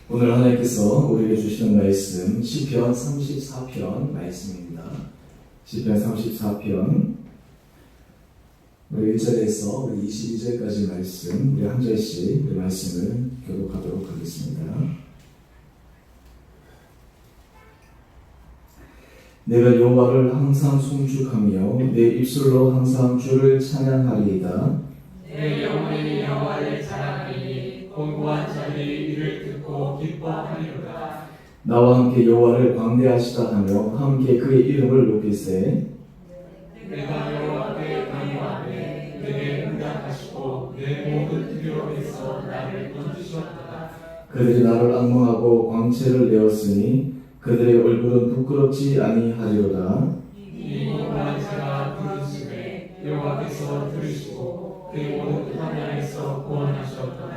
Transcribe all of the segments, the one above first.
오늘 하나님께서 우리에게 주시는 말씀 시편 34편 말씀입니다. 시편 34편 우리 1절에서 우리 22절까지 말씀 우리 한 절씩 우리 말씀을 교독하도록 하겠습니다. 내가 여호와를 항상 송축하며 내 입술로 항상 주를 찬양하리이다. 내 영혼이 여호와를 자랑하니 공고한 자들이 이를 듣고 기뻐하리로다. 나와 함께 여호와를 광대하시다 하며 함께 그의 이름을 높이세. 내가 여호와께 강요하되 내게 응답하시고 내 모든 두려움에서 나를 건지셨도다. 그들이 나를 앙망하고 광채를 내었으니 그들의 얼굴은 부끄럽지 아니하리로다. 이 공고한 자가 부르시되 여호와께서 들으시고 그의 모든 환난에서 구원하셨도다.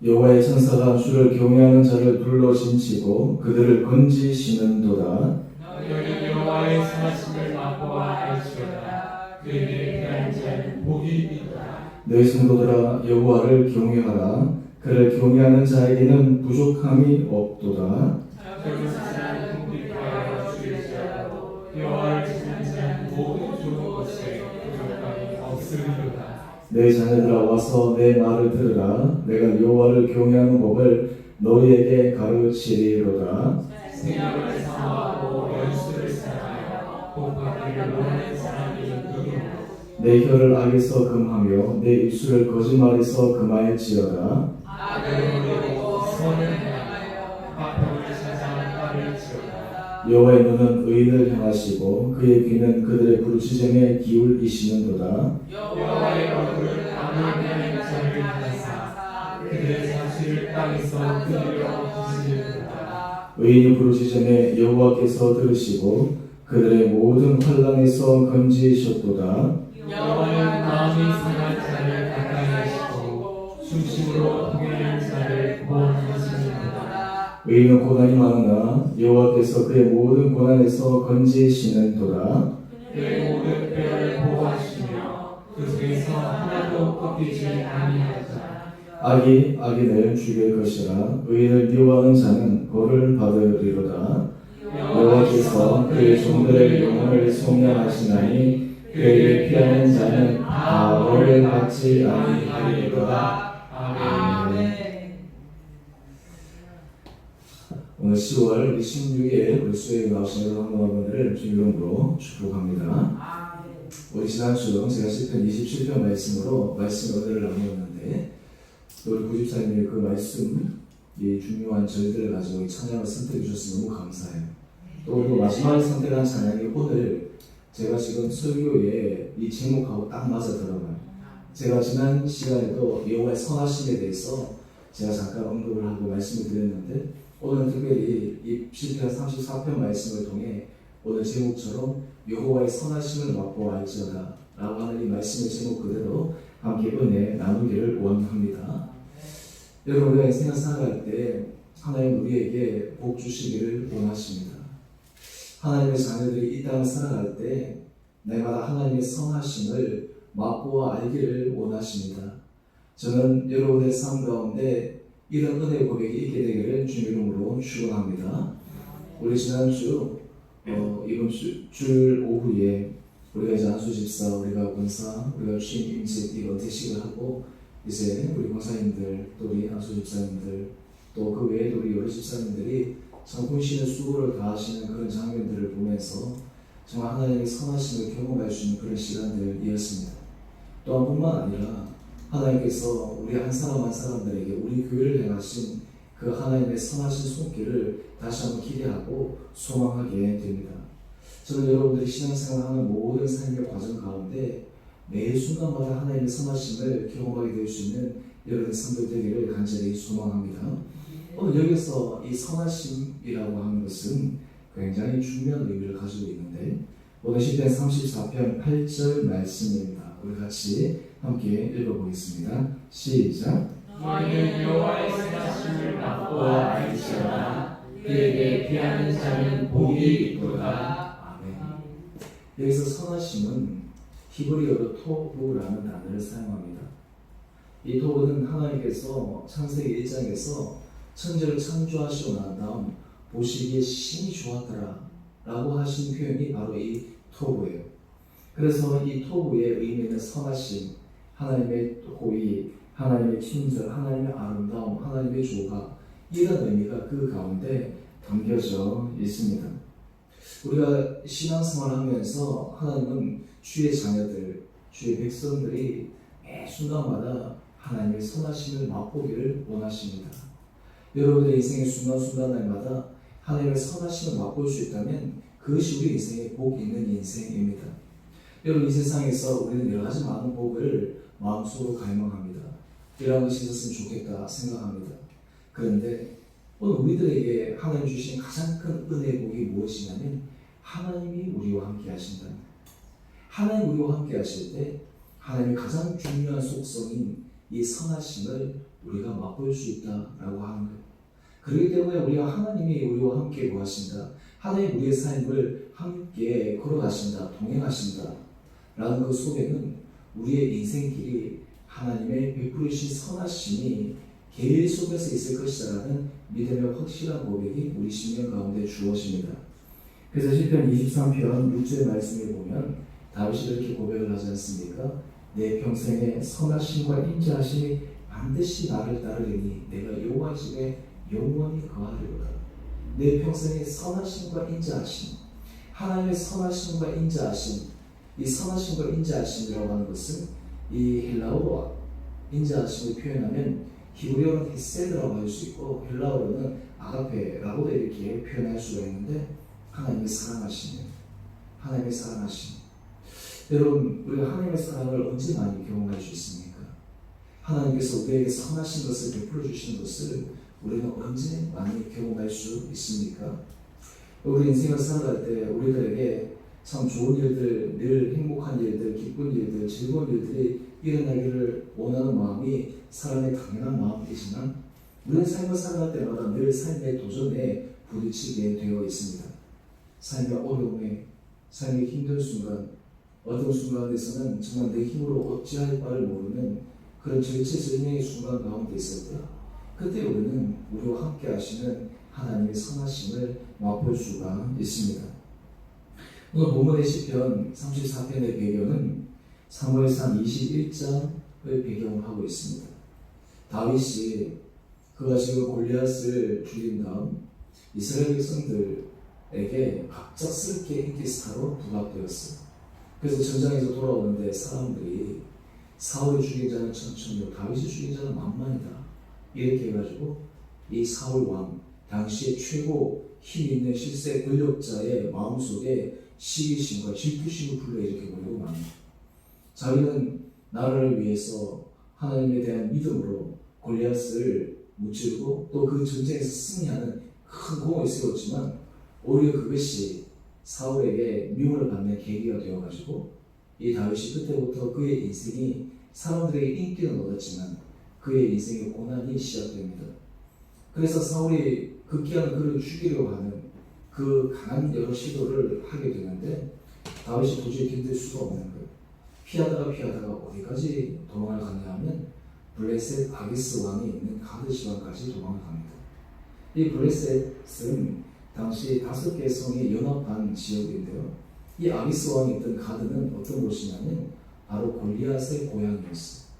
여호와의 천사가 주를 경외하는 자를 불러 진치고 그들을 건지시는도다. 너희는 여호와의 선하심을 맛보아 알지어다. 그에게 피한 자는 복이 있도다. 너희 성도들아 여호와를 경외하라. 그를 경외하는 자에게는 부족함이 없도다. 젊은 자는 궁핍하여 주일지라도 여호와를 찾는 자는 모든 좋은 것에 부족함이 없으리로다. 내 자녀들아 와서 내 말을 들으라. 내가 여호와를 경외하는 법을 너희에게 가르치리로다. 생명을 사모하고 연수를 사랑하여 복받기를 원하는 사람이 누구냐. 내 혀를 악에서 금하며 내 입술을 거짓말에서 금하였지어다. 악을 노리고 선을 행하여 화평을 찾아 화를 지어다. 여호와의 눈은 의인을 향하시고 그의 귀는 그들의 부르짖음에 기울이시는도다. 여호와의 얼굴을 악을 자를 향하사 그들의 사실을 땅에서 끊으려 부르짖는도다. 의인이 부르짖음에 여호와께서 들으시고 그들의 모든 환난에서 건지셨도다. 여호와는 마음이 상한 자를 가까이 하시고 중심으로 통행하는 자를 구원하시는도다. 의인은 고난이 많으나 여호와께서 그의 모든 고난에서 건지시는도다. 그의 모든 뼈를 보호하시며 그 중에서 하나도 꺾이지 아니하리라. 악이 악인을 죽일 것이라. 의인을 미워하는 자는 벌을 받으리로다. 여호와께서 그의 종들의 영혼을 속량하시나니 그에게 피하는 자는 다 벌을 받지 아니하리로다. 아멘. 오늘 10월 16일 우리 수요일에 나오신 여러분들을 주님으로 축복합니다. 우리 지난주 제가 시편 27편 말씀으로 말씀 은혜를 나누었는데 우리 구집사님이 그 말씀 이 중요한 절들을 가지고 찬양을 선택해 주셔서 너무 감사해요. 또 그 마지막에 선택한 찬양이 오늘 제가 지금 설교에 이 제목하고 딱 맞아 들어가요. 제가 지난 시간에도 여호와의 선하심에 대해서 제가 잠깐 언급을 하고 말씀을 드렸는데 오늘 특별히 이 시편 34편 말씀을 통해 오늘 제목처럼 여호와의 선하심을 맛보아 알지어다 라고 하는 이 말씀의 제목 그대로 함께 은혜 나누기를 원합니다. 여러분 우리가 인생을 살아갈 때 하나님 우리에게 복 주시기를 원하십니다. 하나님의 자녀들이 이 땅을 살아갈 때 날마다 하나님의 선하심을 맛보아 알기를 원하십니다. 저는 여러분의 삶 가운데 이런 은혜의 고백이 있게 되기를 주님 이름으로 축원합니다. 우리 지난주 이번 주 오후에 우리가 이제 안수 집사, 우리가 권사, 우리가 주님 임직 이거 대식을 하고 이제 우리 권사님들 또 우리 안수 집사님들 또 그 외에도 우리 여러 집사님들이 참 혼신의 수고를 다하시는 그런 장면들을 보면서 정말 하나님의 선하심을 경험할 수 있는 그런 시간들이었습니다. 또한 뿐만 아니라 하나님께서 우리 한 사람 한 사람들에게 우리 교회를 행하신 그 하나님의 선하신 손길을 다시 한번 기대하고 소망하게 됩니다. 저는 여러분들이 신앙생활하는 모든 삶의 과정 가운데 매 순간마다 하나님의 선하심을 경험하게 될 수 있는 여러분의 삶들 되기를 간절히 소망합니다. 오늘 여기서 이 선하심이라고 하는 것은 굉장히 중요한 의미를 가지고 있는데 오늘 시편 34편 8절 말씀입니다. 우리 같이 함께 읽어보겠습니다. 시작. 너희는 여호와의 선하심을 맛보아 알지어다. 그에게 피하는 자는 복이 있도다. 아멘. 여기서 선하심은 히브리어로 토브라는 단어를 사용합니다. 이 토브는 하나님께서 창세기 1장에서 천지를 창조하시고 난 다음 보시기에 심히 좋았더라 라고 하신 표현이 바로 이 토부예요. 그래서 이 토부의 의미는 선하심, 하나님의 호의, 하나님의 친절, 하나님의 아름다움, 하나님의 조화, 이런 의미가 그 가운데 담겨져 있습니다. 우리가 신앙생활을 하면서 하나님은 주의 자녀들, 주의 백성들이 매 순간마다 하나님의 선하심을 맛보기를 원하십니다. 여러분의 인생의 순간순간마다 하나님의 선하심을 맛볼 수 있다면 그것이 우리 인생의 복 있는 인생입니다. 여러분, 이 세상에서 우리는 여러 가지 많은 복을 마음속으로 갈망합니다. 이러한 것이 있었으면 좋겠다 생각합니다. 그런데 오늘 우리들에게 하나님 주신 가장 큰 은혜의 복이 무엇이냐면 하나님이 우리와 함께 하신다. 하나님 우리와 함께 하실 때 하나님의 가장 중요한 속성인 이 선하심을 우리가 맛볼 수 있다라고 하는 거예요. 그렇기 때문에 우리가 하나님이 우리와 함께 뭐하신다, 하나님 우리의 삶을 함께 걸어가신다, 동행하신다 라는 그 속에는 우리의 인생길이 하나님의 베푸르신 선하심이 계속해서 있을 것이라는 믿음의 확실한 고백이 우리 심령 가운데 주어집니다. 그래서 시편 23편 6절의 말씀을 보면 다윗이 이렇게 고백을 하지 않습니까? 내 평생에 선하심과 인자하심이 반드시 나를 따르리니 내가 여호와 집에 영원히 거하리로다. 내 평생에 선하심과 인자하심, 하나님의 선하심과 인자하심, 이 선하심과 인자하심이라고 하는 것은 이 헬라어로 인자하심을 표현하면 히브리어는 헤세드라고 할 수 있고 헬라어로는 아가페라고도 이렇게 표현할 수가 있는데 하나님의 사랑하심, 하나님의 사랑하심. 여러분, 우리가 하나님의 사랑을 언제 많이 경험할 수 있습니까? 하나님께서 우리에게 선하신 것을 베풀어 주시는 것을 우리는 언제 많이 경험할 수 있습니까? 우리 인생을 살아갈 때 우리들에게 참 좋은 일들, 늘 행복한 일들, 기쁜 일들, 즐거운 일들이 일어나기를 원하는 마음이 사람의 당연한 마음이지만 우리는 삶을 살아갈 때마다 늘 삶의 도전에 부딪히게 되어 있습니다. 삶의 어려움에, 삶의 힘든 순간, 어떤 순간에서는 정말 내 힘으로 어찌할 바를 모르는 그런 절체절명의 순간 가운데 있을 때 그때 우리는 우리와 함께 하시는 하나님의 선하심을 맛볼 수가 있습니다. 오늘 본문의 시편 34편의 배경은 사무엘상 21장을 배경으로 하고 있습니다. 다윗이 그가 지금 골리앗을 죽인 다음 이스라엘 백성들에게 갑작스럽게 인기스타로 부각되었어요. 그래서 전장에서 돌아오는데 사람들이 사울이 죽인 자는 천천히요 다윗이 죽인 자는 만만이다 이렇게 해가지고 이 사울 왕, 당시의 최고 힘 있는 실세 권력자의 마음속에 시기심과 질투심을 불러일으켜 버리고 맙니다. 자기는 나라를 위해서 하나님에 대한 믿음으로 골리앗을 무찌르고 또 그 전쟁에서 승리하는 큰 공을 세웠지만 오히려 그것이 사울에게 미움을 받는 계기가 되어가지고 이 다윗이 그때부터 그의 인생이 사람들에게 인기는 얻었지만 그의 인생의 고난이 시작됩니다. 그래서 사울이 급기야는 그를 죽이려고 하는 그 강한 여러 시도를 하게 되는데 다윗이 도저히 견딜 수가 없는 거예요. 피하다가 어디까지 도망을 가냐 하면 블레셋 아기스 왕이 있는 가드 지방까지 도망을 갑니다. 이 블레셋은 당시 5개의 성이 연합한 지역인데요. 이 아기스 왕이 있던 가드는 어떤 곳이냐면 바로 골리앗의 고향이었어요.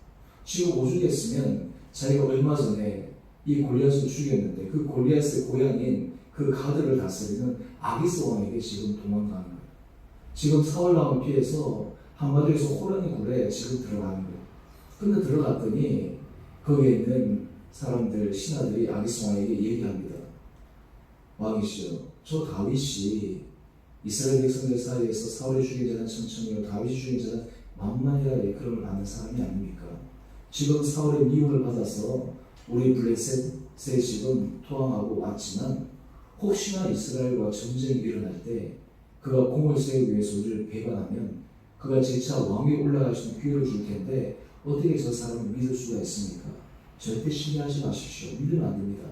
지금 오죽했으면 자기가 얼마 전에 이 골리앗을 죽였는데 그 골리앗의 고향인 그 가드를 다스리는 아기스 왕에게 지금 도망가는 거예요. 지금 사울 왕을 피해서 한마디로 해서 호랑이 굴에 지금 들어가는 거예요. 근데 들어갔더니 거기에 있는 사람들, 신하들이 아기스 왕에게 얘기합니다. 왕이시여, 저 다윗이 이스라엘 백성들 사이에서 사울이 죽인 자는 천천히요 다윗이 죽인 자는 만만이라 일컬음을 받는 사람이 아닙니까? 지금 사울의 미움을 받아서 우리 블레셋에 지금 토항하고 왔지만 혹시나 이스라엘과 전쟁이 일어날 때 그가 공을 세우기 위해서 우리를 배반하면 그가 재차 왕위에 올라갈 수 있는 기회를 줄 텐데 어떻게 저 사람을 믿을 수가 있습니까? 절대 신뢰하지 마십시오. 믿으면 안 됩니다.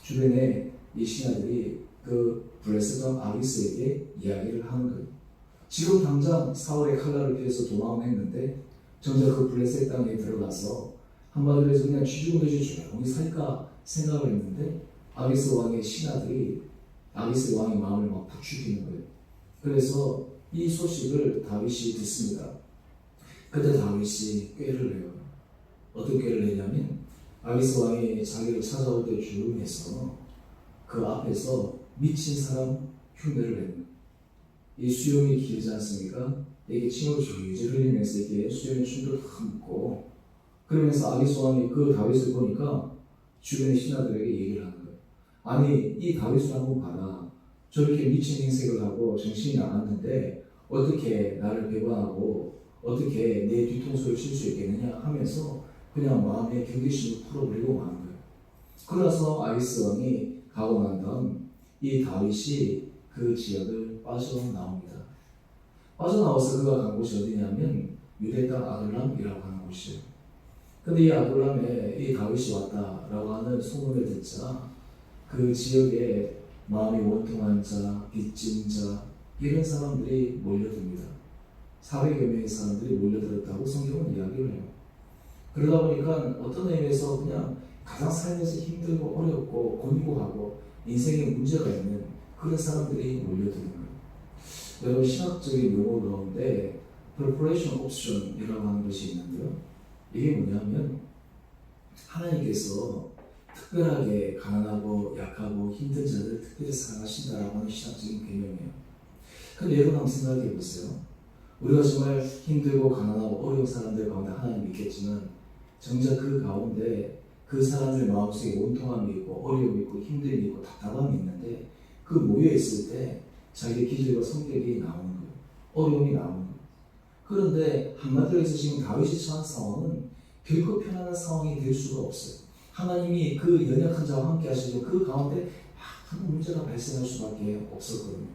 주변에 이 신하들이 그 블레셋 왕 아기스에게 이야기를 하는 거예요. 지금 당장 사울의 칼날을 피해서 도망을 했는데 정작 그 블레셋 땅에 들어가서 한마디로 해서 그냥 쥐죽듯이 조용히 살까 생각을 했는데 아기스 왕의 신하들이 아기스 왕의 마음을 막 부추기는 거예요. 그래서 이 소식을 다윗이 듣습니다. 그때 다윗이 꾀를 내요. 어떤 꾀를 내냐면 아기스 왕이 자기를 찾아올 때 조용해서 그 앞에서 미친 사람 흉내를 내는 거예요. 이 수염이 길지 않습니까? 이게 침을 줄줄 흘리면서 이게 수염의 춤도 담고 그러면서 아기스 왕이 그 다윗을 보니까 주변의 신하들에게 얘기를 하는 거예요. 아니 이 다윗을 한번 봐라. 저렇게 미친 행색을 하고 정신이 나갔는데 어떻게 나를 배반하고 어떻게 내 뒤통수를 칠 수 있겠느냐 하면서 그냥 마음의 경계심을 풀어버리고 마는 거예요. 그래서 아기스 왕이 가고 난 다음 이 다윗이 그 지역을 빠져나옵니다. 빠져나와서 그가 간 곳이 어디냐면 유대 땅 아둘람이라고 하는 곳이에요. 근데 이 아둘람에 이 다윗이 왔다라고 하는 소문을 듣자 그 지역에 마음이 원통한 자, 빚진 자 이런 사람들이 몰려듭니다. 400여 명의 사람들이 몰려들었다고 성경은 이야기를 해요. 그러다 보니까 어떤 의미에서 그냥 가장 살면서 힘들고 어렵고 곤고하고 인생에 문제가 있는 그런 사람들이 몰려드는 거예요. 여러분 신학적인 용어 가운데 preparation option이라고 하는 것이 있는데요. 이게 뭐냐면 하나님께서 특별하게 가난하고 약하고 힘든 자들을 특별히 사랑하신다라고 하는 신학적인 개념이에요. 근데 여러분 한번 생각해 보세요. 우리가 정말 힘들고 가난하고 어려운 사람들 가운데 하나님 있겠지만 정작 그 가운데 그 사람들 마음속에 원통함이 있고 어려움이 있고 힘듦이 있고 답답함이 있는데 그 모여있을 때 자기의 기질과 성격이 나오는 거예요. 어려움이 나오는 거예요. 그런데 한마디로 해서 지금 다윗이 처한 상황은 결코 편안한 상황이 될 수가 없어요. 하나님이 그 연약한 자와 함께 하시고 그 가운데 많은 문제가 발생할 수밖에 없었거든요.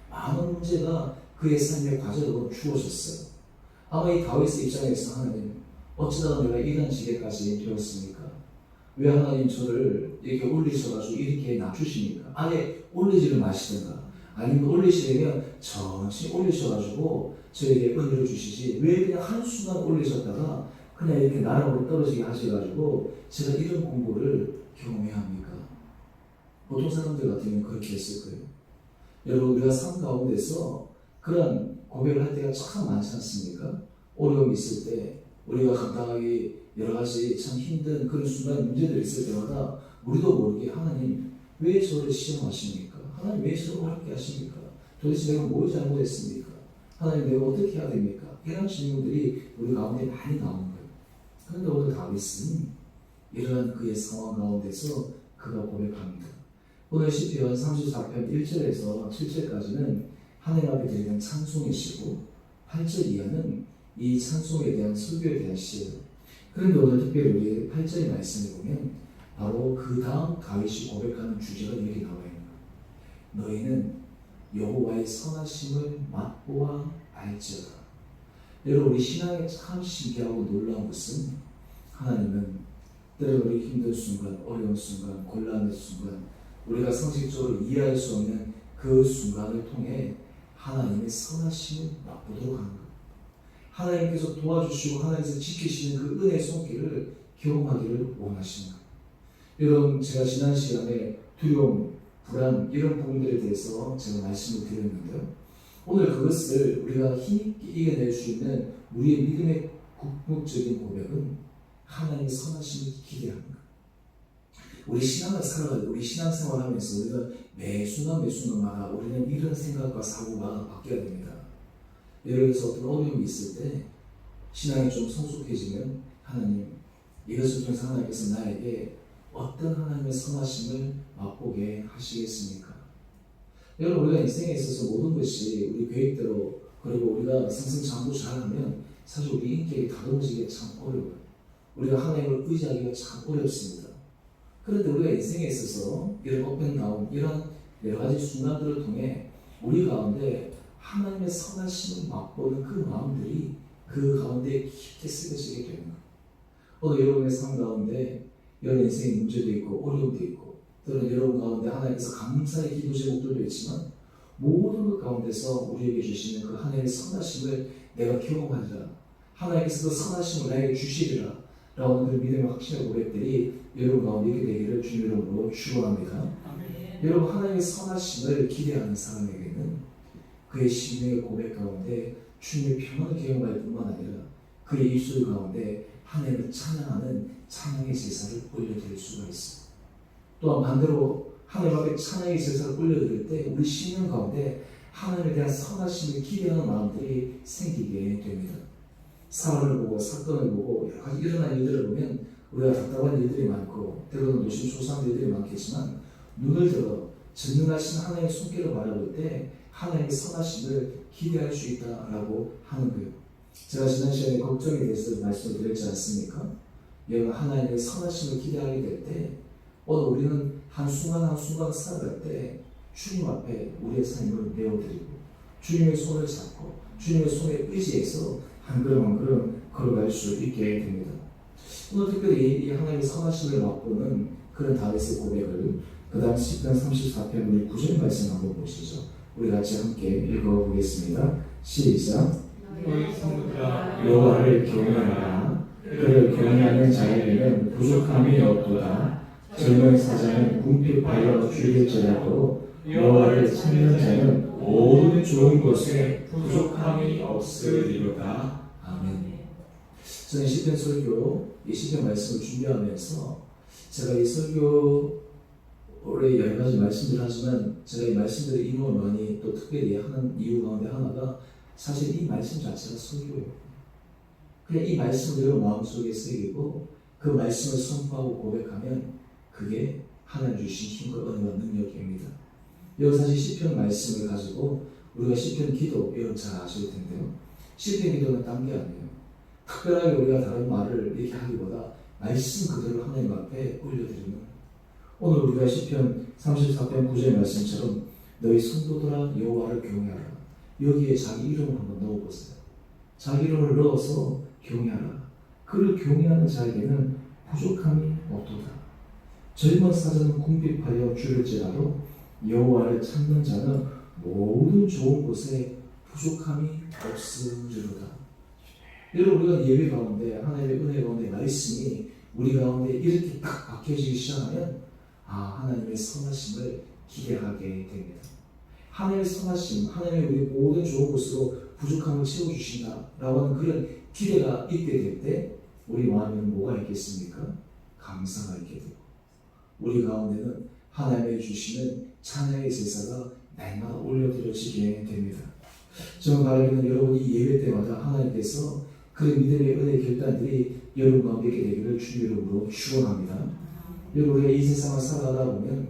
많은 문제가 그의 삶의 과제로 주어졌어요. 아마 이 다윗의 입장에서 하나님 어쩌다가 내가 이런 지경까지 되었습니까? 왜 하나님 저를 이렇게 올리셔가지고 이렇게 낮추십니까? 아예 올리지를 마시든가 아니면 올리시려면 천천히 올리셔가지고 저에게 은혜를 주시지 왜 그냥 한순간 올리셨다가 그냥 이렇게 나락으로 떨어지게 하셔가지고 제가 이런 공부를 경험해야 합니까? 보통 사람들 같으면 그렇게 했을 거예요. 여러분 우리가 삶 가운데서 그런 고백을 할 때가 참 많지 않습니까? 어려움이 있을 때 우리가 감당하기 여러 가지 참 힘든 그런 순간 문제들이 있을 때마다 우리도 모르게 하나님 왜 저를 시험하십니까? 하나님 왜 저를 어렵게 하십니까? 도대체 내가 뭘 잘못했습니까? 하나님 내가 어떻게 해야 됩니까? 이런 질문들이 우리 가운데 많이 나오는 거예요. 그런데 오늘 다윗은 이러한 그의 상황 가운데서 그가 고백합니다. 오늘 시편 34편 1절에서 7절까지는 하나님 앞에 드리는 찬송이시고 8절 이하는 이 찬송에 대한 설교에 대한 시예요. 그런데 오늘 특별히 우리 8절의 말씀을 보면 바로 그 다음 다윗이 고백하는 주제가 여기 나와 있는 거예요. 너희는 여호와의 선하심을 맛보아 알지어다. 여러분 우리 신앙에 참 신기하고 놀라운 것은 하나님은 때로 우리 힘든 순간, 어려운 순간, 곤란한 순간 우리가 상식적으로 이해할 수 없는 그 순간을 통해 하나님의 선하심을 맛보도록 하는 거예요. 하나님께서 도와주시고 하나님께서 지키시는 그 은혜의 손길을 경험하기를 원하시는 거예요. 여러분 제가 지난 시간에 두려움, 불안 이런 부분들에 대해서 제가 말씀을 드렸는데요. 오늘 그것을 우리가 힘있게 이겨낼 수 있는 우리의 믿음의 궁극적인 고백은 하나님의 선하심을 기대하는 거예요. 우리 신앙을 살아가지고 우리 신앙생활을 하면서 우리가 매 순간마다 우리는 이런 생각과 사고가 바뀌어야 됩니다. 예를 들어서 어떤 어려움이 있을 때 신앙이 좀 성숙해지면 하나님 이것을 통해서 하나님께서 나에게 어떤 하나님의 선하심을 맛보게 하시겠습니까? 여러분 우리가 인생에 있어서 모든 것이 우리 계획대로 그리고 우리가 승승장구 잘하면 사실 우리 인격이 다듬어지기가 참 어려워요. 우리가 하나님을 의지하기가 참 어렵습니다. 그런데 우리가 인생에 있어서 이런 업앤다운 이런 여러 가지 순간들을 통해 우리 가운데 하나님의 선하심을 맛보는 그 마음들이 그 가운데 깊게 쓰여지게 되는 거예요. 오늘 여러분의 삶 가운데 이런 인생의 문제도 있고 어려움도 있고 또는 여러분 가운데 하나님께서 감사의 기도 제목들도 있지만 모든 것 가운데서 우리에게 주시는 그 하나님의 선하심을 내가 경험하리라. 하나님께서 그 선하심을 나에게 주시리라. 라는 그 믿음의 확신의 고백들이 여러분 가운데 있게 되기를 주님 이름으로 축원합니다. 여러분 하나님의 선하심을 기대하는 사람에게는 그의 심령의 고백 가운데 주님의 평안을 경험할 뿐만 아니라 그의 입술 가운데 하나님을 찬양하는 찬양의 제사를 올려드릴 수가 있습니다. 또한 반대로 하나님 앞에 찬양의 제사를 올려드릴 때 우리 심령 가운데 하나님에 대한 선하심을 기대하는 마음들이 생기게 됩니다. 사람을 보고 사건을 보고 여러 가지 일어난 일들을 보면 우리가 답답한 일들이 많고 때로는 노심초사한 일들이 많겠지만 눈을 들어 전능하신 하나님의 손길을 바라볼 때 하나님의 선하심을 기대할 수 있다라고 하는 거예요. 제가 지난 시간에 걱정에 대해서 말씀을 드렸지 않습니까? 여러분 하나님의 선하심을 기대하게 될 때 오늘 우리는 한순간 한순간 살아갈 때 주님 앞에 우리의 삶을 내어드리고 주님의 손을 잡고 주님의 손에 의지해서 한 걸음 한 걸음 걸어갈 수 있게 됩니다. 오늘 특별히 이 하나님의 선하심을 맛보는 그런 다윗의 고백을 그 다음 시편 34편 우리 9절 말씀 한번 보시죠. 우리 같이 함께 읽어보겠습니다. 시작. 너희 성도들아 여호와를 경외하라. 그를 경외하는 자에게는 부족함이 없도다. 젊은 사자는 궁핍하여 죽일지라도 여호와를 찾는 자는 모든 좋은 것에 부족함이 없으리로다. 아멘. 저는 시편 설교, 이 시편 말씀을 준비하면서 제가 이 설교를 여러 가지 말씀들을 하지만 제가 이 말씀들의 인용을 많이 또 특별히 하는 이유 가운데 하나가 사실 이 말씀 자체가 설교예요. 그냥 이 말씀들을 마음속에 새기고 그 말씀을 선포하고 고백하면 그게 하나님 주신 힘과 은혜와 능력입니다. 여러분 사실 시편 말씀을 가지고 우리가 시편 기도 여러분 잘 아실 텐데요. 시편 기도는 딴 게 아니에요. 특별하게 우리가 다른 말을 이렇게 하기보다 말씀 그대로 하나님 앞에 올려드리는 오늘 우리가 시편 34편 9절 말씀처럼 너희 성도들아 여호와를 경외하라. 여기에 자기 이름을 한번 넣어보세요. 자기 이름을 넣어서 경외하라. 그를 경외하는 자에게는 부족함이 없도다. 젊은 사자는 궁핍하여 죽을지라도 여호와를 찾는 자는 모든 좋은 곳에 부족함이 없으리로다. 여러분 우리가 예배 가운데 하나님의 은혜 가운데 말씀이 우리 가운데 이렇게 딱 박혀지기 시작하면 하나님의 선하심을 기대하게 됩니다. 하나님의 선하심, 하나님의 우리 모든 좋은 곳으로 부족함을 채워주신다라고 하는 그런 기대가 있게 될 때 우리 마음에는 뭐가 있겠습니까? 감사가 있게 되고 우리 가운데는 하나님의 주시는 찬양의 제사가 날마다 올려드려지게 됩니다. 저는 바라기는 여러분이 예배 때마다 하나님께서 그 믿음의 은혜 결단들이 여러분 가운데 있게 되기를 주님 이름으로 축원합니다. 여러분 우리가 이 세상을 살아가다 보면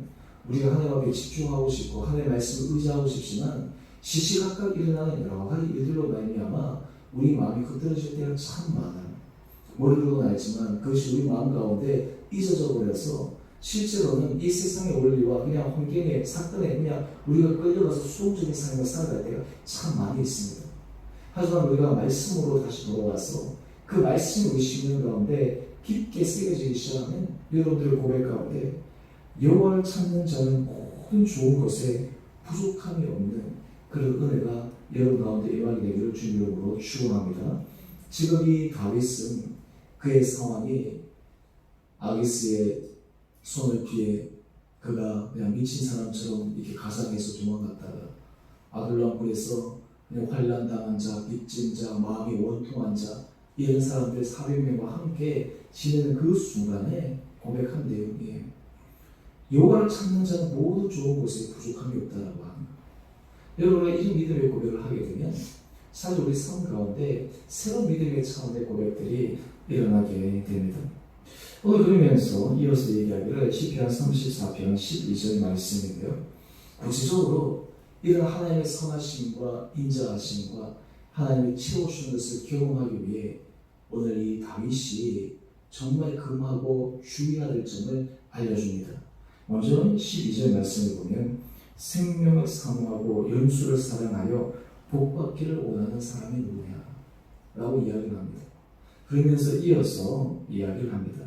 우리가 하나님 앞에 집중하고 싶고 하나님의 말씀을 의지하고 싶지만 시시각각 일어나는 여러 가지 일들로 말미암아 우리 마음이 흐트러질 때가 참 많아요. 머리로는 알지만 그것이 우리 마음 가운데 잊어져 버려서 실제로는 이 세상의 원리와 그냥 환경의 사건에 그냥 우리가 끌려가서 수동적인 삶을 살아갈 때가 참 많이 있습니다. 하지만 우리가 말씀으로 다시 돌아와서 그 말씀이 우리 심령 가운데 깊게 새겨지기 시작하면 여러분들의 고백 가운데 여호와를 찾는 자는 모든 좋은 것에 부족함이 없는 그런 은혜가 여러분 가운데 임하게 되기를 주님으로 축원합니다. 지금 이 다윗은 그의 상황이 아기스의 손을 피해 그가 그냥 미친 사람처럼 이렇게 가상에서 도망갔다가 아둘람굴에서 그냥 환난당한 자, 빚진 자, 마음이 원통한 자 이런 사람들 400명과 함께 지내는 그 순간에 고백한 내용이에요. 여호와를 찾는 자는 모두 좋은 곳에 부족함이 없다라고 합니다. 여러분가 이런 믿음의 고백을 하게 되면 사실 우리 삶 가운데 새로운 믿음의 차원의 고백들이 일어나게 됩니다. 오늘 그러면서 이어서 얘기하기를 시편 34편 12절 말씀인데요. 구체적으로 이런 하나님의 선하심과 인자하심과 하나님의 채워주는 것을 경험하기 위해 오늘 이 다윗이 정말 금하고 주의해야 될 점을 알려줍니다. 먼저 12절 말씀을 보면 생명을 사모하고 연수를 사랑하여 복받기를 원하는 사람이 누구냐? 라고 이야기를 합니다. 그러면서 이어서 이야기를 합니다.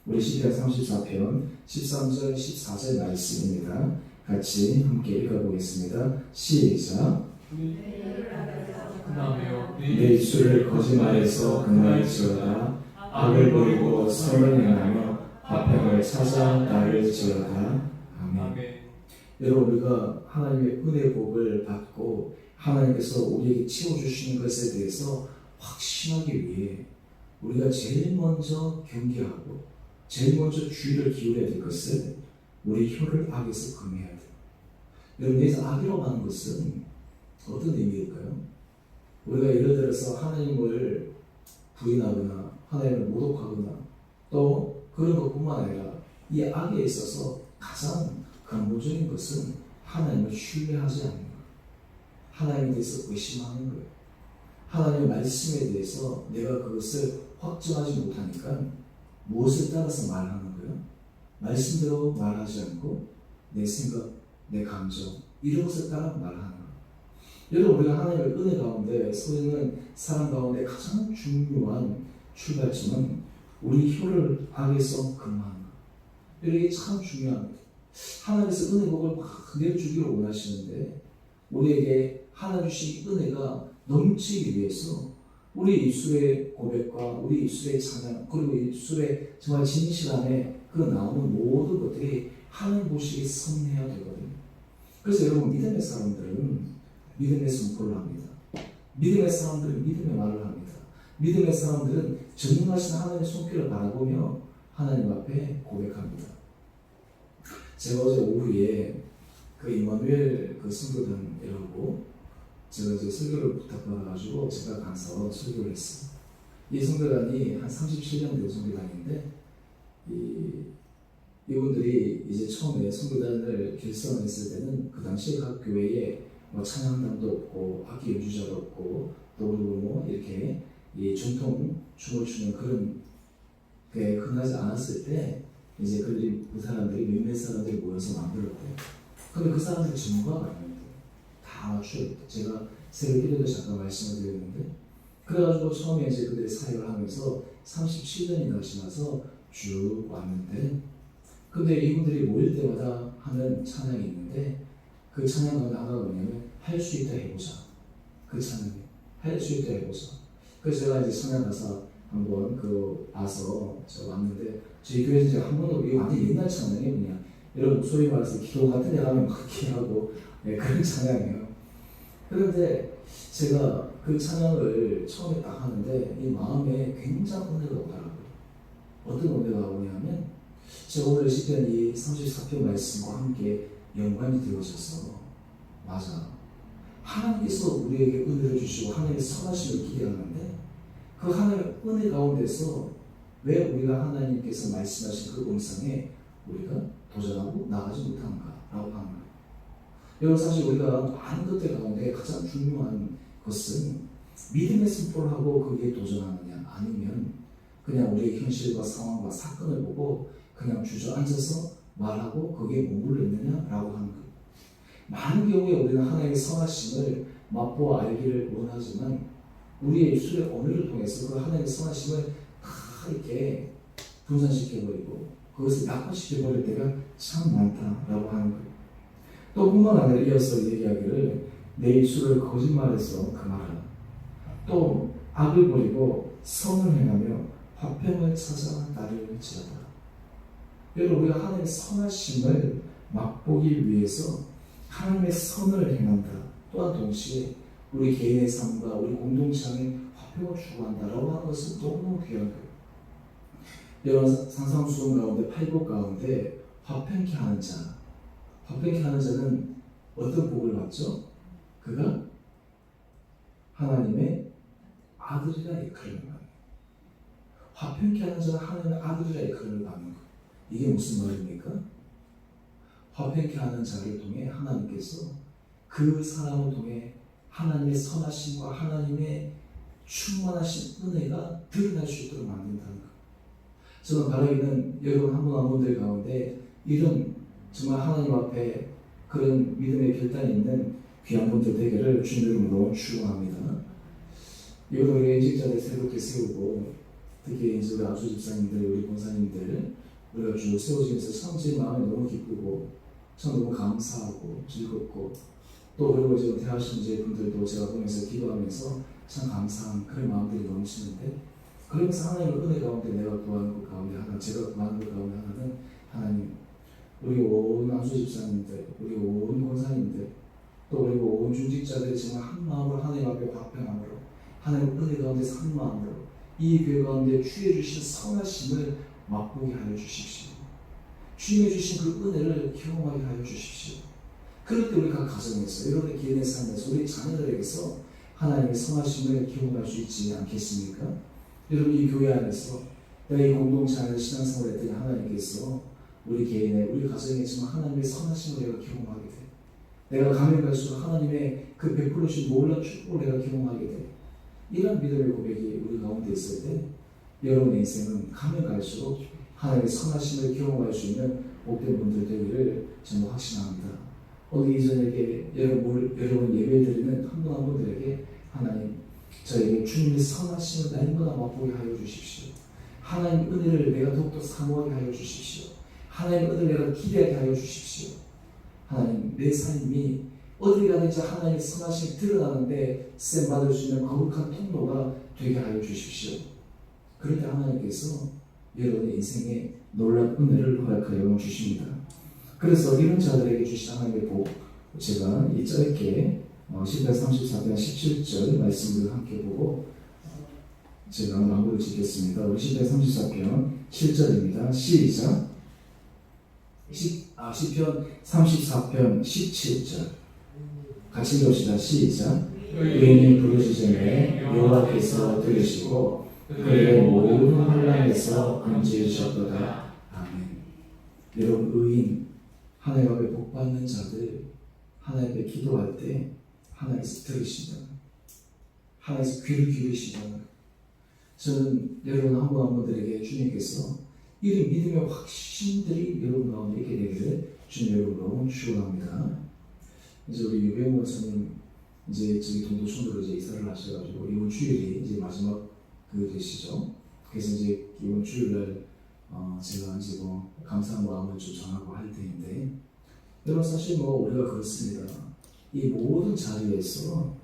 우리 시편 34편 13절 14절 말씀입니다. 같이 함께 읽어보겠습니다. 시작. 그나마요 내 입술을 거짓말해서 금할지어다. 악을 버리고 선을 행하며 화평을 찾아 나를 지어다. 아멘. 여러분, 우리가 하나님의 은혜 복을 받고 하나님께서 우리에게 채워주시는 것에 대해서 확신하기 위해 우리가 제일 먼저 경계하고 제일 먼저 주의를 기울여야 될 것은 우리 혀를 악에서 금해야 돼요. 여러분, 여기서 악이라고 하는 것은 어떤 의미일까요? 우리가 예를 들어서 하나님을 부인하거나 하나님을 모독하거나 또 그런 것뿐만 아니라 이 악에 있어서 가장 근본적인 것은 하나님을 신뢰하지 않는 거예요. 하나님에 대해서 의심하는 거예요. 하나님의 말씀에 대해서 내가 그것을 확정하지 못하니까 무엇을 따라서 말하는 거예요? 말씀대로 말하지 않고 내 생각, 내 감정 이런 것을 따라 말하는 거예요. 여러분, 우리가 하나님의 은혜 가운데 서 있는 사람 가운데 가장 중요한 출발점은 우리 혀를 악에서 금하는 거예요. 이게 참 중요한 거예요. 하나님께서 은혜 복을 막 내주기를 원하시는데 우리에게 하나 주신 은혜가 넘치기 위해서 우리 입술의 고백과 우리 입술의 찬양 그리고 입술의 정말 진실함에 그 나오는 모든 것들이 하나님 보시기에 선해야 되거든요. 그래서 여러분, 믿음의 사람들은 믿음의 선포를 합니다. 믿음의 사람들은 믿음의 말을 합니다. 믿음의 사람들은 전능하신 하나님의 손길을 바라보며 하나님 앞에 고백합니다. 제가 어제 오후에 그 이마누엘 그 성도단이라고 제가 이제 설교를 부탁받아가지고 제가 가서 설교를 했어요. 이 성도단이 한 37년 된 성도단인데 이분들이 이제 처음에 성도단을 결성했을 때는 그 당시에 각 교회에 뭐 찬양단도 없고 악기 연주자도 없고 또 그리고 뭐 이렇게 이 전통 춤을 추는 그런 게 흔하지 않았을 때 이제 그 사람들이 몇몇 사람들이 모여서 만들었대요. 근데 그 사람들 전부가 아니었대요. 다 아마추어였대요. 제가 새벽 기도도 잠깐 말씀을 드렸는데 그래가지고 처음에 이제 그들이 사역을 하면서 37년이나 지나서 쭉 왔는데 근데 이분들이 모일 때마다 하는 찬양이 있는데 그 찬양 가운데 하나가 뭐냐면 할 수 있다 해보자. 그 찬양이 할 수 있다 해보자. 그래서 제가 이제 찬양 가사 한번 봐서 제가 왔는데 저희 교회에서 제가 한 번도 이거 완전 옛날 찬양이에요. 그냥 여러분 소위 말해서 기도 같은 데 가면 막 이렇게 하고 그런 찬양이에요. 그런데 제가 그 찬양을 처음에 딱 하는데 이 마음에 굉장한 은혜가 오더라고요. 어떤 은혜가 오냐면 제가 오늘 시편 이 34편 말씀과 함께 연관이 되어져서 맞아. 하나님께서 우리에게 은혜를 주시고 하나님의 선하심을 기대하는데 그 하나님의 은혜 가운데서 왜 우리가 하나님께서 말씀하신 그 음성에 우리가 도전하고 나가지 못하는가라고 하는 거예요. 여러분, 사실 우리가 많은 것들 가운데 가장 중요한 것은 믿음의 선포를 하고 거기에 도전하느냐 아니면 그냥 우리의 현실과 상황과 사건을 보고 그냥 주저앉아서 말하고 거기에 머물러 있느냐라고 하는 거예요. 많은 경우에 우리는 하나님의 선하심을 맛보아 알기를 원하지만 우리의 입술의 언어를 통해서 그 하나님의 선하심을 다 이렇게 분산시켜버리고 그것을 약화시켜버릴 때가 참 많다라고 하는 거예요. 또 뿐만 아니라 이어서 얘기하기를 내 입술을 거짓말해서 금하라. 또 악을 버리고 선을 행하며 화평을 찾아 나를 지어다. 여러분, 우리가 하나님의 선하심을 맛보기 위해서 하나님의 선을 행한다. 또한 동시에 우리 개인의 삶과 우리 공동체 안에 화평을 추구한다라고 하는 것은 너무너무 귀한 거예요. 여러분, 산상수훈 가운데 팔복 가운데 화평케 하는 자, 화평케 하는 자는 어떤 복을 받죠? 그가 하나님의 아들이라 일컬음을 받는 거예요. 화평케 하는 자는 하나님의 아들이라 일컬음을 받는 거예요. 이게 무슨 말입니까? 화평케 하는 자를 통해 하나님께서 그 사람을 통해 하나님의 선하심과 하나님의 충만하신 은혜가 드러날 수 있도록 만든다는 것. 저는 바라기는 여러분 한 분 한 분들 가운데 이런 정말 하나님 앞에 그런 믿음의 결단이 있는 귀한 분들 되기를 주님 이름으로 축원합니다. 여러분, 우리 인직자들 새롭게 세우고 특히 이제 우리 아주 집사님들, 우리 권사님들 우리가 쭉 세워지면서 참 제 마음이 너무 기쁘고 참 너무 감사하고 즐겁고 또 그리고 지금 대하신 이제 분들도 제가 보면서 기도하면서 참 감사한 그런 마음들이 넘치는데 그러면서 하나님의 은혜 가운데 내가 구하는 것 가운데 하나, 제가 구하는 것 가운데 하나는 하나님, 우리 온 안수 집사님들, 우리 온 권사님들, 또 우리 온 중직자들이 정말 한 마음으로 하나님 앞에 화평함으로 하나님 은혜 가운데서 한 마음으로 이 교회 가운데 주의 주신 선하심을 맛보게 하여 주십시오. 주님의 주신 그 은혜를 경험하게 하여 주십시오. 그럴 때 우리 각 가정에서, 여러분의 개인의 삶에서, 우리 자녀들에게서 하나님의 선하심을 경험할 수 있지 않겠습니까? 여러분 이 교회 안에서 내가 이 공동체 안에서 신앙생활을 했더니 하나님께서 우리 개인의, 우리 가정에 정말 하나님의 선하심을 내가 경험하게 돼. 내가 가면 갈수록 하나님의 그 베풀어 주신 놀라운 축복을 내가 경험하게 돼. 이런 믿음의 고백이 우리 가운데 있을 때 여러분의 인생은 가면 갈수록 하나님의 선하심을 경험할 수 있는 복된 분들 되기를 정말 확신합니다. 오늘 이 저녁에 여러분 예배 드리는 한 분 한 분들에게 하나님, 저에게 주님의 선하심을 날마다 맛보게 하여 주십시오. 하나님 은혜를 내가 더욱더 사모하게 하여 주십시오. 하나님 은혜를 내가 기대하게 하여 주십시오. 하나님, 내 삶이 어디 가든지 하나님의 선하심이 드러나는데 쓰임받을 수 있는 거룩한 통로가 되게 하여 주십시오. 그럴 때 하나님께서 여러분의 인생에 놀라운 은혜를 허락하여 주십니다. 그래서 이런 자들에게 주신 하나님의 복, 제가 이 짧게 시편 34편 17절 말씀을 함께 보고 제가 마무리를 짓겠습니다. 우리 시편 34편 7절입니다. 시작. 시편 34편 17절 같이 읽읍시다. 시작. 의인이 부르짖음에 여호와께서 들으시고 그의 모든 혼란에서 건지으셨도다. 아멘. 여러분 의인, 하나님 앞에 복받는 자들, 하나님 앞에 기도할 때 하나님께서 들으신다. 하나님께서 귀를 기울이신다. 저는 여러분 한 분 한 분들에게 주님께서 이런 믿음의 확신들이 여러분 가운데 있게 되기를 주님 여러분으로 축원합니다. 이제 우리 유병 목사님 이제 저기 동도촌으로 이제 이사를 하셔가지고 이번 주일이 이제 마지막 그 되시죠. 그래서 이제 이번 주일날 제가 이제 뭐 감사한 마음을 좀 전하고 할 때인데, 여러분 사실 뭐 우리가 그렇습니다. 이 모든 자리에서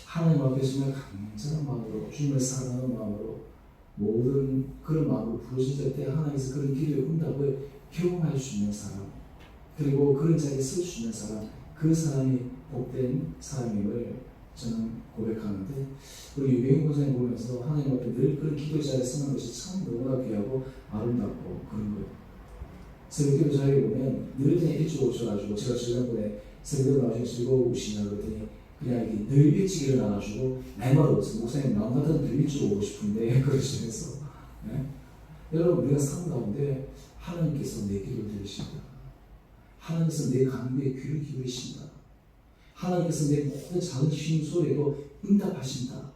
하나님 앞에 정말 간절한 마음으로 주님을 사랑하는 마음으로 모든 그런 마음으로 부르실 때 하나님께서 그런 기도의 응답을 경험할 수 있는 사람, 그리고 그런 자리에 설 수 있는 사람, 그 사람이 복된 사람임을 저는 고백하는데, 우리 유병희 권사님 보면서 하나님 앞에 늘 그런 기도 자리에 서는 것이 참 너무나 귀하고 아름답고 그런 거예요. 새벽기도 자리에 보면 늘 그냥 일찍 오셔가지고, 제가 지난번에 새벽기도 나오시면 즐거우시냐 그랬더니 그냥 이렇게 늘 일찍 일어나가지고 날마다 오세요. 목사님 마음 같아도 늘 일찍 오고 싶은데 그러시면서 여러분 우리가 삶 가운데 하나님께서 내 기도를 들으신다. 하나님께서 내 간구에 귀를 기울이신다. 하나님께서 내 모든 작은 심소리에도 응답하신다.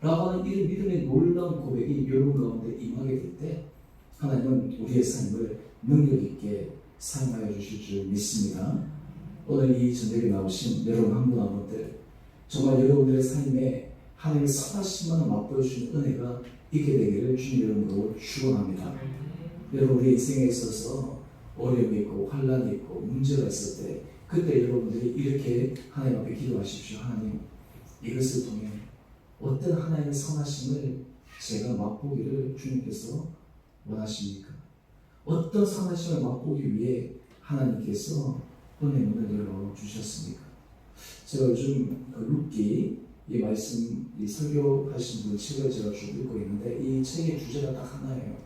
라고 하는 이런 믿음의 놀라운 고백이 여러분 가운데 임하게 될 때 하나님은 우리의 삶을 능력 있게 사용하여 주실 줄 믿습니다. 오늘 이 저녁에 나오신 여러분 한 분 한 분들, 정말 여러분들의 삶에 하나님의 선하심만을 맛보여주시는 은혜가 있게 되기를 주님 이름으로 축원합니다. 여러분 우리 인생에 있어서 어려움이 있고 환란이 있고 문제가 있을 때 그때 여러분들이 이렇게 하나님 앞에 기도하십시오. 하나님, 이것을 통해 어떤 하나님의 선하심을 제가 맛보기를 주님께서 원하십니까? 어떤 선하심을 맛보기 위해 하나님께서 은혜 문을 열어주셨습니까? 제가 요즘 룻기 이 말씀, 이 설교하신 분 책을 제가 쭉 읽고 있는데 이 책의 주제가 딱 하나예요.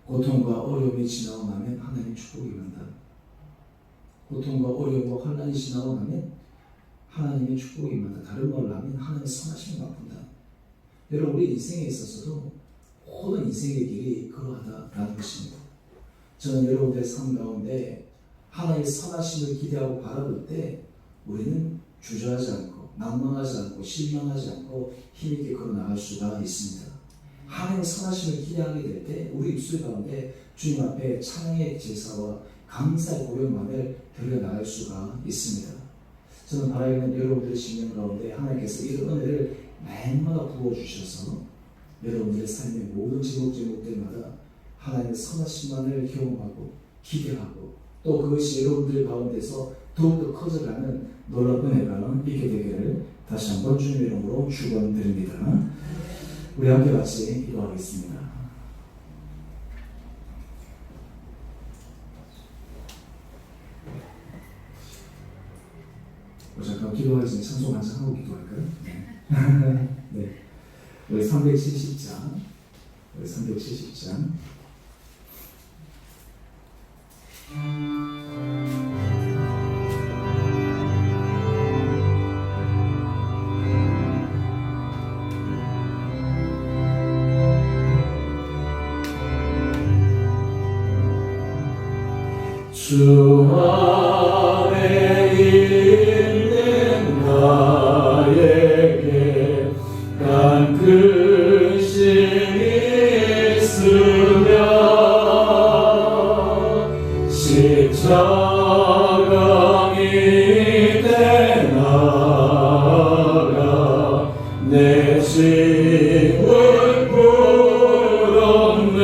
고통과 어려움이 지나고 나면 하나님의 축복이 임한다. 고통과 어려움과 환난이 지나고 나면 하나님의 축복이 임한다. 다른 말로 하면 하나님의 선하심을 맛본다. 여러분 우리 인생에 있어서도 모든 인생의 길이 그러하다라는 것입니다. 저는 여러분들의 삶 가운데 하나님의 선하심을 기대하고 바라볼 때 우리는 주저하지 않고 낭망하지 않고 실망하지 않고 힘있게 걸어나갈 수가 있습니다. 하나님의 선하심을 기대하게 될 때 우리 입술 가운데 주님 앞에 찬양의 제사와 감사의 고백만을 드려나갈 수가 있습니다. 저는 바라기는 여러분들의 심령 가운데 하나님께서 이런 은혜를 날마다 부어주셔서 여러분들의 삶의 모든 제목들마다 하나님의 선하심만을 경험하고 기대하고 또 그것이 여러분들 가운데서 더욱더 커져가는 놀라운 은혜가 있게 되기를 다시 한번 주님의 이름으로 축원드립니다. 우리 함께 같이 기도하겠습니다. 잠깐 기도하기 전에 찬송 한장 하고 기도할까요? 네. 우리 370장. 우리 370장. 주 안에 있는 나에게 간 근심이 있으면 십자가 밑에 나가 내 짐을 풀었네.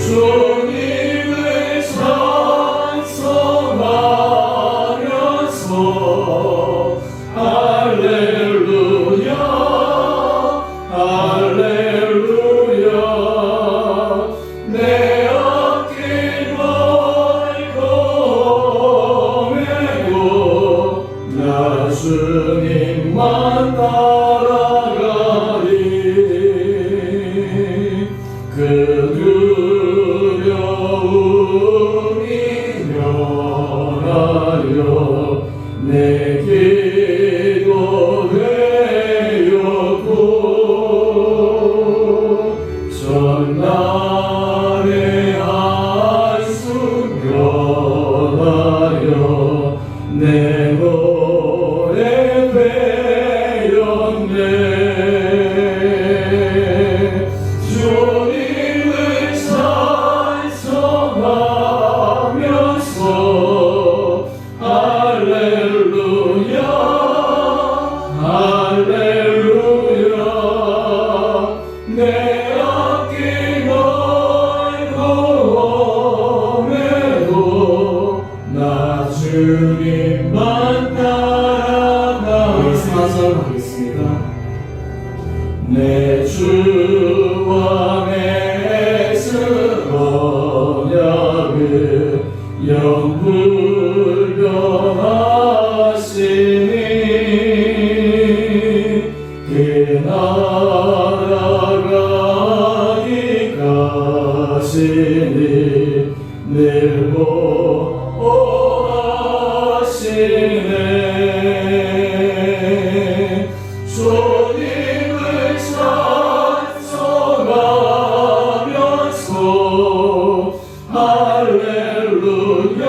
주님을 찬송하면서 할렐루야 할렐루야 내 어깨 넓고 메고 나 주님만 따라가리. 그 두려움이 면하여 내 기도 되었고 전날의 한숨 변하여 내 노래 되었네. 주님을 찬송하면서 할렐루야 할렐루야 내 어깨 넓고 메고 나 주님만 따라가. 사절하겠습니다. 내 주와 내 스러냐그 영불변하시니 그 나라가기까지니 늘 보호하시네. 주님을 찬송하면서 할렐루야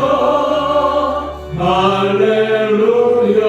할렐루야